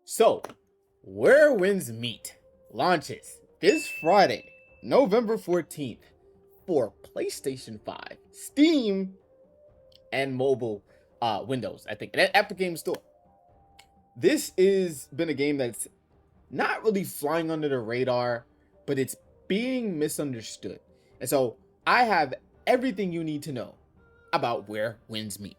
So, Where Winds Meet launches this Friday, November 14th for PlayStation 5, Steam, and mobile Windows, I think, and at Epic Games Store. This has been a game that's not really flying under the radar, but it's being misunderstood. And so I have everything you need to know about Where Winds Meet.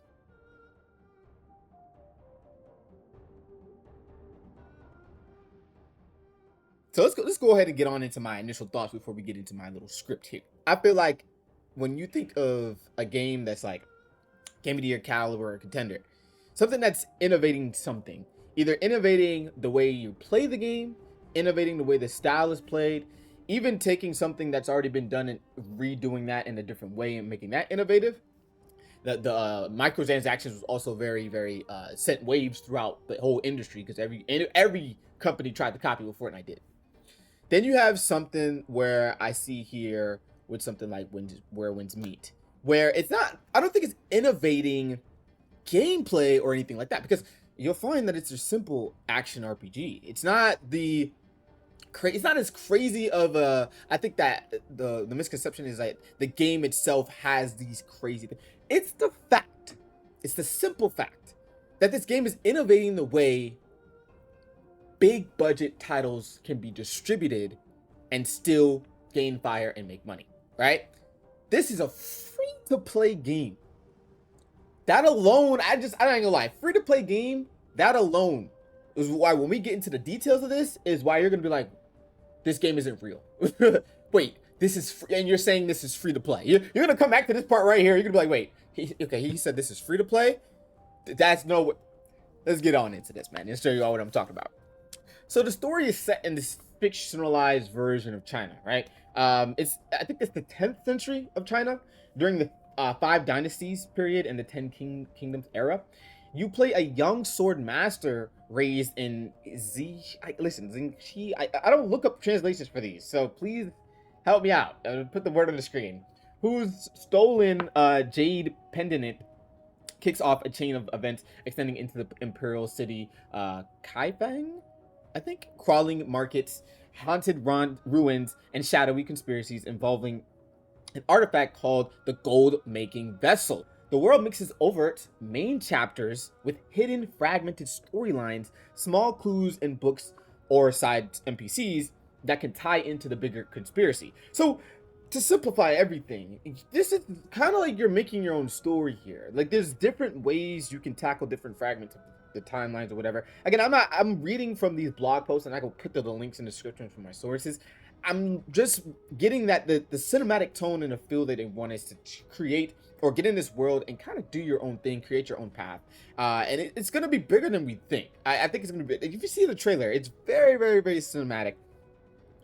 So let's go ahead and get on into my initial thoughts before we get into my little script here. I feel like when you think of a game that's like Game of the Year caliber or contender, something that's innovating something, either innovating the way you play the game, innovating the way the style is played, even taking something that's already been done and redoing that in a different way and making that innovative. The microtransactions was also very sent waves throughout the whole industry because every company tried to copy what Fortnite did. Then you have something where I see here with something like Where Winds Meet, where it's not, I don't think it's innovating gameplay or anything like that, because you'll find that it's a simple action RPG. It's not it's not as crazy of a, I think that the misconception is that the game itself has these crazy things. It's the fact, it's the simple fact that this game is innovating the way big budget titles can be distributed and still gain fire and make money, right? This is a free to play game. That alone, I ain't gonna lie, free to play game, that alone is why when we get into the details of this is why you're gonna be like, this game isn't real. Wait, this is free, and you're saying this is free to play. You're gonna come back to this part right here. You're gonna be like, wait, he said this is free to play. That's no. Let's get on into this, man. Let's show you all what I'm talking about. So the story is set in this fictionalized version of China, right? I think it's the 10th century of China during the Five Dynasties period and the Kingdoms era. You play a young sword master raised in Xingqi. I don't look up translations for these, so please help me out. Put the word on the screen. Whose stolen jade pendant kicks off a chain of events extending into the imperial city Kaifeng, I think. Crawling markets, haunted ruins, and shadowy conspiracies involving an artifact called the Gold Making Vessel. The world mixes overt main chapters with hidden fragmented storylines, small clues in books or side NPCs that can tie into the bigger conspiracy. So to simplify everything, this is kind of like you're making your own story here. Like there's different ways you can tackle different fragments of the timelines or whatever. Again, I'm reading from these blog posts, and I can put the links in the description for my sources. I'm just getting that the cinematic tone and the feel that they want us to create or get in this world and kind of do your own thing, create your own path. And it's going to be bigger than we think. I think it's going to be, if you see the trailer, it's very cinematic.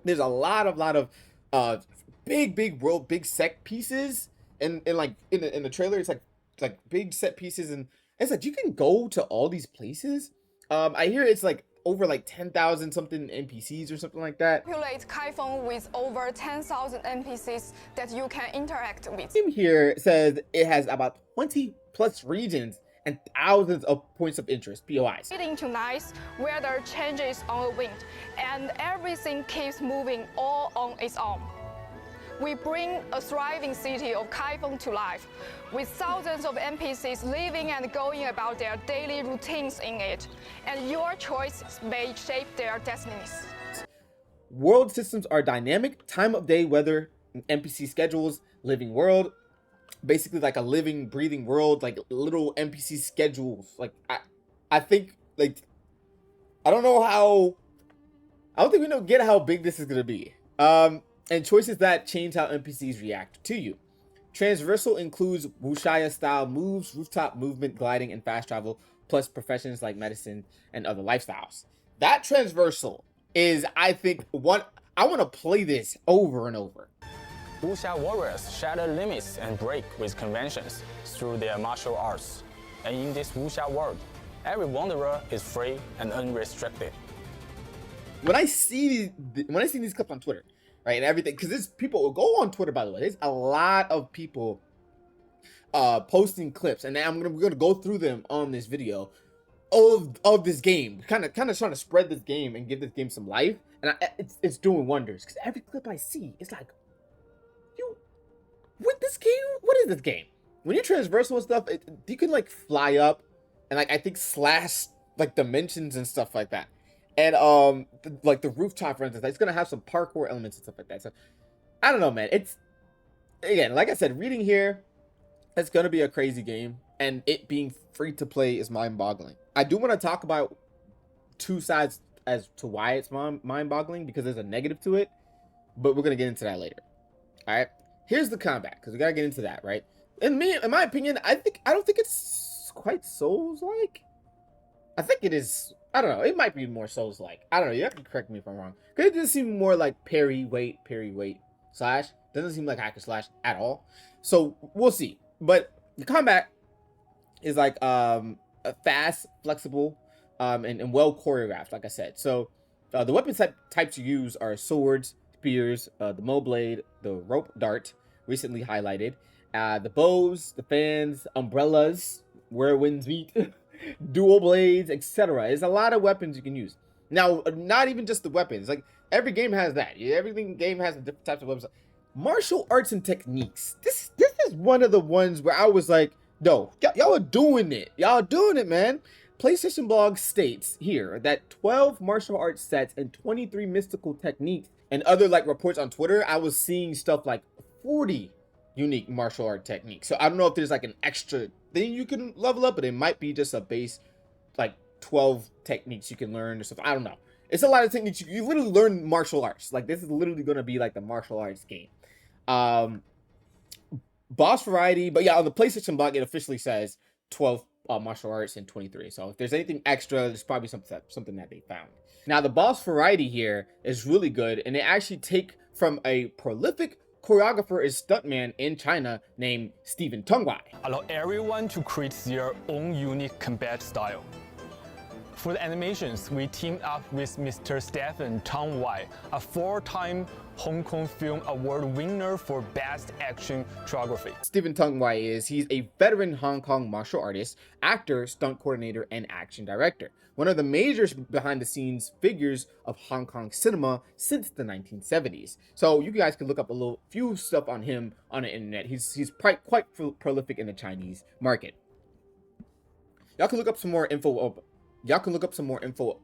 There's a lot of big world, big set pieces. And like in the trailer, it's like big set pieces. And it's like you can go to all these places. I hear it's like over like 10,000 something NPCs or something like that. Populate Kaifeng with over 10,000 NPCs that you can interact with. Here says it has about 20 plus regions and thousands of points of interest, POIs. Leading to nights where there are changes on the wind and everything keeps moving all on its own. We bring a thriving city of Kaifeng to life, with thousands of NPCs living and going about their daily routines in it, and your choices may shape their destinies. World systems are dynamic, time of day, weather, NPC schedules, living world, basically like a living, breathing world, like little NPC schedules. Like I think like I don't think we get how big this is gonna be. And choices that change how NPCs react to you. Transversal includes wuxia style moves, rooftop movement, gliding, and fast travel, plus professions like medicine and other lifestyles. That transversal is, I think, I want to play this over and over. Wuxia warriors shatter limits and break with conventions through their martial arts. And in this Wuxia world, every wanderer is free and unrestricted. When I see these clips on Twitter, right, and everything, because there's people go on Twitter, by the way, there's a lot of people posting clips, and we're gonna go through them on this video of this game, kind of trying to spread this game and give this game some life, and it's doing wonders. Because every clip I see, it's like, you, with this game, what is this game? When you're transversal and stuff, you can like fly up, and like I think slash like dimensions and stuff like that, and like the rooftop, for instance, it's gonna have some parkour elements and stuff like that. So I don't know, man. It's, again, like I said, reading here, it's gonna be a crazy game, and it being free to play is mind-boggling. I do want to talk about two sides as to why it's mind-boggling, because there's a negative to it, but we're gonna get into that later. All right, here's the combat, because we gotta get into that, right? In my opinion, I don't think it's quite Souls-like. I think it is. I don't know. It might be more Souls-like. I don't know. You have to correct me if I'm wrong. Because it just seem more like parry, wait, slash. Doesn't seem like hack and slash at all. So we'll see. But the combat is like fast, flexible, and well choreographed, like I said. So the weapon types you use are swords, spears, the Mo blade, the rope dart, recently highlighted, the bows, the fans, umbrellas, where winds meet, dual blades, etc. There's a lot of weapons you can use. Now, not even just the weapons. Like, every game has that. Game has different types of weapons. Martial arts and techniques. This is one of the ones where I was like, no, y'all are doing it. Y'all are doing it, man. PlayStation Blog states here that 12 martial arts sets and 23 mystical techniques, and other like reports on Twitter, I was seeing stuff like 40 unique martial art techniques. So I don't know if there's like an extra thing you can level up, but it might be just a base like 12 techniques you can learn or something. I don't know. It's a lot of techniques. You literally learn martial arts. Like, this is literally going to be like the martial arts game. Boss variety, but yeah, on the PlayStation Blog, it officially says 12 martial arts and 23. So if there's anything extra, there's probably something that they found. Now, the boss variety here is really good, and they actually take from a prolific choreographer and stuntman in China named Stephen Tungwai. Allow everyone to create their own unique combat style. For the animations, we teamed up with Mr. Stephen Tungwai, a 4-time Hong Kong Film Award winner for Best Action Choreography. Stephen Tungwai he's a veteran Hong Kong martial artist, actor, stunt coordinator, and action director. One of the major behind-the-scenes figures of Hong Kong cinema since the 1970s. So you guys can look up a few stuff on him on the internet. He's quite prolific in the Chinese market. Y'all can look up some more info. Y'all can look up some more info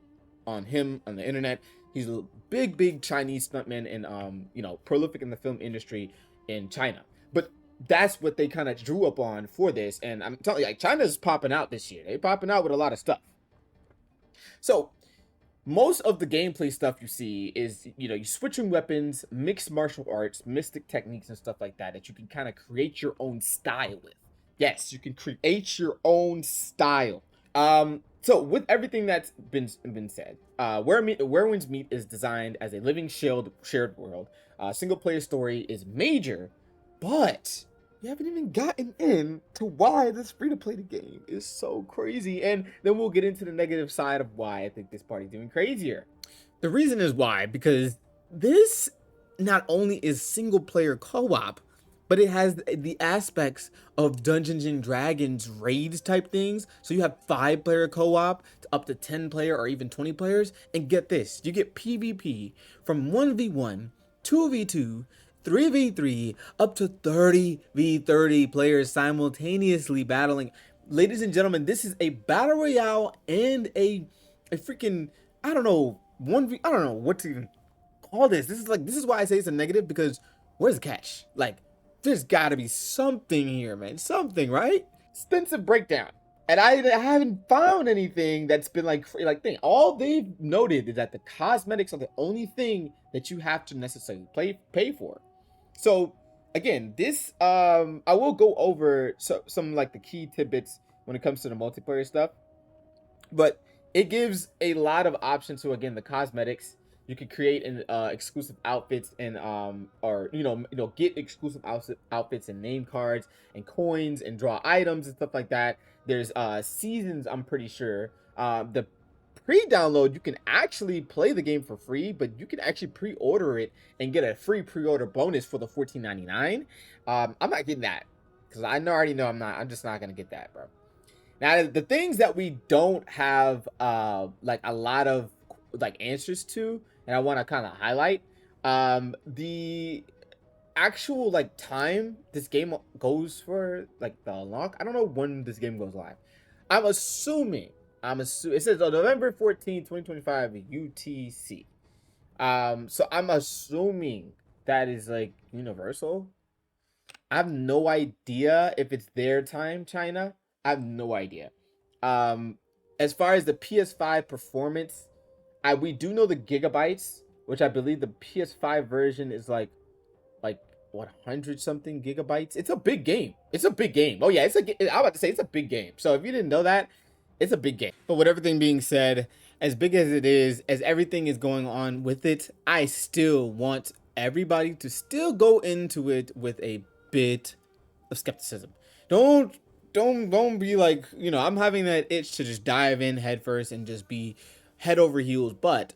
on him on the internet. He's a big Chinese stuntman and prolific in the film industry in China. But that's what they kind of drew up on for this. And I'm telling you, like, China's popping out this year. They're popping out with a lot of stuff. So most of the gameplay stuff you see is, you switching weapons, mixed martial arts, mystic techniques, and stuff like that you can kind of create your own style with. Yes, you can create your own style. So with everything that's been said, Where Winds Meet is designed as a living shared world. Single player story is major, but you haven't even gotten into why this free to play the game is so crazy. And then we'll get into the negative side of why I think this party's doing crazier. The reason is why, because this not only is single player co-op, but it has the aspects of Dungeons and Dragons raids type things. So you have 5-player co-op, up to 10-player or even 20 players. And get this, you get PvP from 1v1, 2v2, 3v3, up to 30v30 players simultaneously battling. Ladies and gentlemen, this is a battle royale and a freaking, I don't know what to even call this. This is why I say it's a negative, because where's the catch? Like, there's got to be something here, man. Something, right? Extensive breakdown. And I haven't found anything that's been like thing. All they've noted is that the cosmetics are the only thing that you have to necessarily pay for. So again, this I will go over some like the key tidbits when it comes to the multiplayer stuff. But it gives a lot of options. So again, the cosmetics. You can create an exclusive outfits and or get exclusive outfits and name cards and coins and draw items and stuff like that. There's seasons, I'm pretty sure. The pre-download, you can actually play the game for free, but you can actually pre-order it and get a free pre-order bonus for the $14.99. I'm not getting that because I already know I'm just not gonna get that, bro. Now, the things that we don't have like a lot of like answers to, and I want to kind of highlight the actual like time this game goes for, like the unlock. I don't know when this game goes live. I'm assuming it says on November 14th, 2025 UTC. So I'm assuming that is like universal. I have no idea if it's their time, China. I have no idea. As far as the PS5 performance, we do know the gigabytes, which I believe the PS5 version is like what, 100 something gigabytes. It's a big game. It's a big game. Oh yeah, I'm about to say it's a big game. So if you didn't know that, it's a big game. But with everything being said, as big as it is, as everything is going on with it, I still want everybody to still go into it with a bit of skepticism. Don't be like, I'm having that itch to just dive in headfirst and just be head over heels, but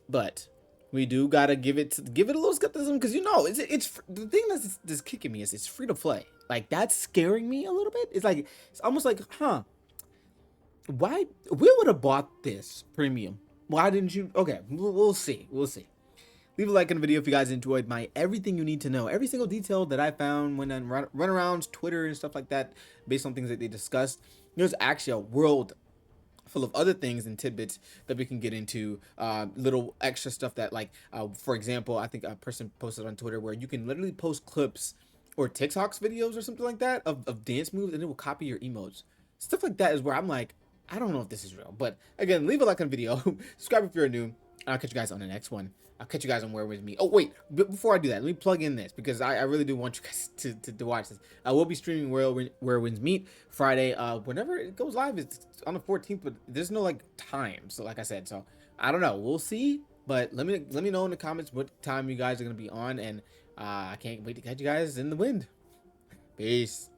we do gotta give it a little skepticism, because it's the thing that's kicking me is it's free to play. Like, that's scaring me a little bit. It's like, it's almost like, why we would have bought this premium? Why didn't you? Okay, we'll see. Leave a like on the video if you guys enjoyed my everything you need to know, every single detail that I found when on runarounds, Twitter, and stuff like that, based on things that they discussed. There's actually a world full of other things and tidbits that we can get into, little extra stuff that, like, for example, I think a person posted on Twitter where you can literally post clips or TikToks videos or something like that of dance moves, and it will copy your emotes. Stuff like that is where I'm like, I don't know if this is real. But again, leave a like on the video, subscribe if you're new. I'll catch you guys on the next one. I'll catch you guys on Where Winds Meet. Oh wait, before I do that, let me plug in this, because I really do want you guys to watch this. I will be streaming Where Winds Meet Friday, whenever it goes live. It's on the 14th, but there's no like time. So like I said, so I don't know. We'll see. But let me know in the comments what time you guys are gonna be on, and I can't wait to catch you guys in the wind. Peace.